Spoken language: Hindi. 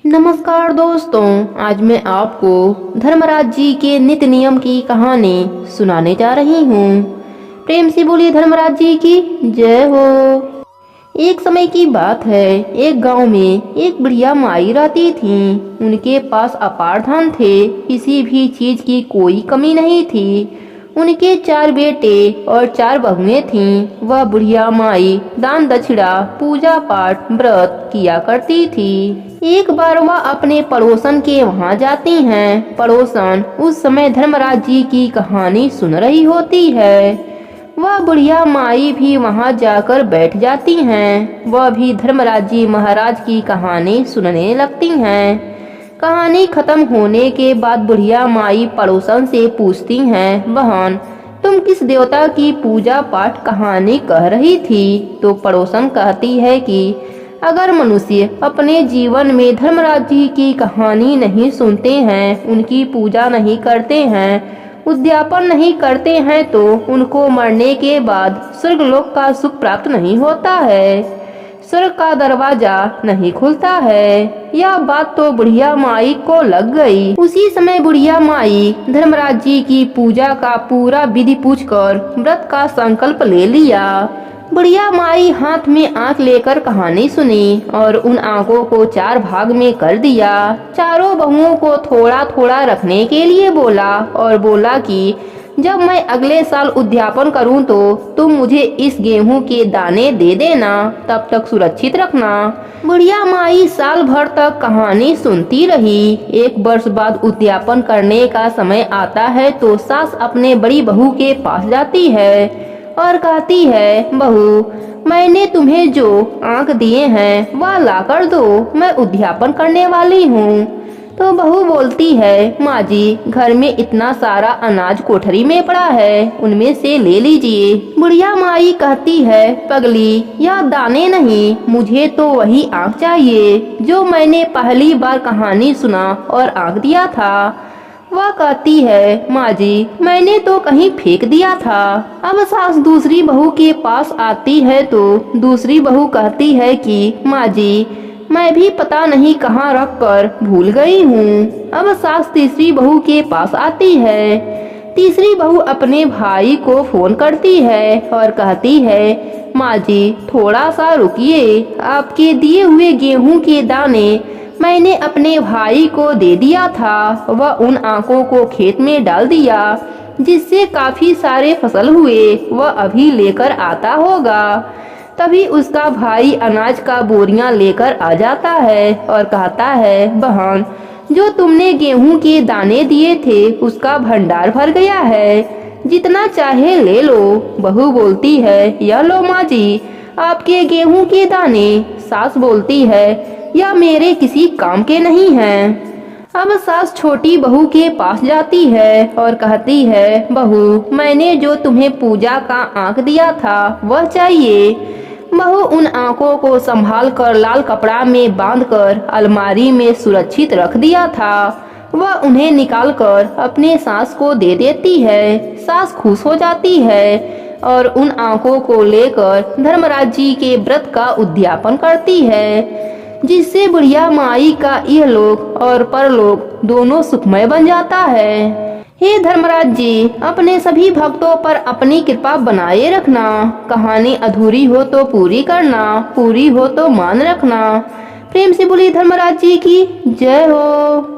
नमस्कार दोस्तों, आज मैं आपको धर्मराज जी के नित्य नियम की कहानी सुनाने जा रही हूँ। प्रेम से बोलिए धर्मराज जी की जय हो। एक समय की बात है, एक गांव में एक बढ़िया माई रहती थी। उनके पास अपार धन थे, किसी भी चीज की कोई कमी नहीं थी। उनके 4 बेटे और 4 बहुएं थीं। वह बुढ़िया माई दान दक्षिणा पूजा पाठ व्रत किया करती थी। एक बार वह अपने पड़ोसन के वहां जाती हैं। पड़ोसन उस समय धर्मराज जी की कहानी सुन रही होती है। वह बुढ़िया माई भी वहां जाकर बैठ जाती हैं। वह भी धर्मराज जी महाराज की कहानी सुनने लगती हैं। कहानी खत्म होने के बाद बुढ़िया माई पड़ोसन से पूछती हैं, बहन तुम किस देवता की पूजा पाठ कहानी कह रही थी? तो पड़ोसन कहती है कि अगर मनुष्य अपने जीवन में धर्मराज जी की कहानी नहीं सुनते हैं, उनकी पूजा नहीं करते हैं, उद्यापन नहीं करते हैं, तो उनको मरने के बाद स्वर्गलोक का सुख प्राप्त नहीं होता है, स्वर्ग का दरवाजा नहीं खुलता है। यह बात तो बुढ़िया माई को लग गई। उसी समय बुढ़िया माई धर्मराज जी की पूजा का पूरा विधि पूछकर व्रत का संकल्प ले लिया। बुढ़िया माई हाथ में आंख लेकर कहानी सुनी और उन आंखों को 4 भाग में कर दिया। चारों बहुओं को थोड़ा थोड़ा रखने के लिए बोला और बोला कि जब मैं अगले साल उद्यापन करूं तो तुम मुझे इस गेहूं के दाने दे देना, तब तक सुरक्षित रखना। बुढ़िया माई साल भर तक कहानी सुनती रही। 1 वर्ष बाद उद्यापन करने का समय आता है तो सास अपने बड़ी बहू के पास जाती है और कहती है, बहू मैंने तुम्हें जो आंख दिए हैं वह ला कर दो, मैं उद्यापन करने वाली हूँ। तो बहू बोलती है, माँ जी घर में इतना सारा अनाज कोठरी में पड़ा है, उनमें से ले लीजिए। बुढ़िया माई कहती है, पगली यह दाने नहीं, मुझे तो वही आँख चाहिए जो मैंने पहली बार कहानी सुना और आँख दिया था। वह कहती है, माँ जी मैंने तो कहीं फेंक दिया था। अब सास दूसरी बहू के पास आती है तो दूसरी बहू कहती है कि माँ जी मैं भी पता नहीं कहाँ रख कर भूल गई हूँ। अब सास तीसरी बहू के पास आती है। तीसरी बहू अपने भाई को फोन करती है और कहती है, माँ जी थोड़ा सा रुकिए, आपके दिए हुए गेहूं के दाने मैंने अपने भाई को दे दिया था। वह उन आंखों को खेत में डाल दिया जिससे काफी सारे फसल हुए, वह अभी लेकर आता होगा। तभी उसका भाई अनाज का बोरियां लेकर आ जाता है और कहता है, बहन जो तुमने गेहूं के दाने दिए थे उसका भंडार भर गया है, जितना चाहे ले लो। बहू बोलती है, यह लो माँ जी आपके गेहूं के दाने। सास बोलती है, यह मेरे किसी काम के नहीं हैं। अब सास छोटी बहू के पास जाती है और कहती है, बहू मैंने जो तुम्हें पूजा का आँख दिया था वह चाहिए। बहू उन आँखों को संभाल कर लाल कपड़ा में बांधकर अलमारी में सुरक्षित रख दिया था। वह उन्हें निकालकर अपने सास को दे देती है। सास खुश हो जाती है और उन आँखों को लेकर धर्मराज जी के व्रत का उद्यापन करती है, जिससे बुढ़िया माई का इहलोक और परलोक दोनों सुखमय बन जाता है। हे धर्मराज जी अपने सभी भक्तों पर अपनी कृपा बनाए रखना। कहानी अधूरी हो तो पूरी करना, पूरी हो तो मान रखना। प्रेम से बोलिए धर्मराज जी की जय हो।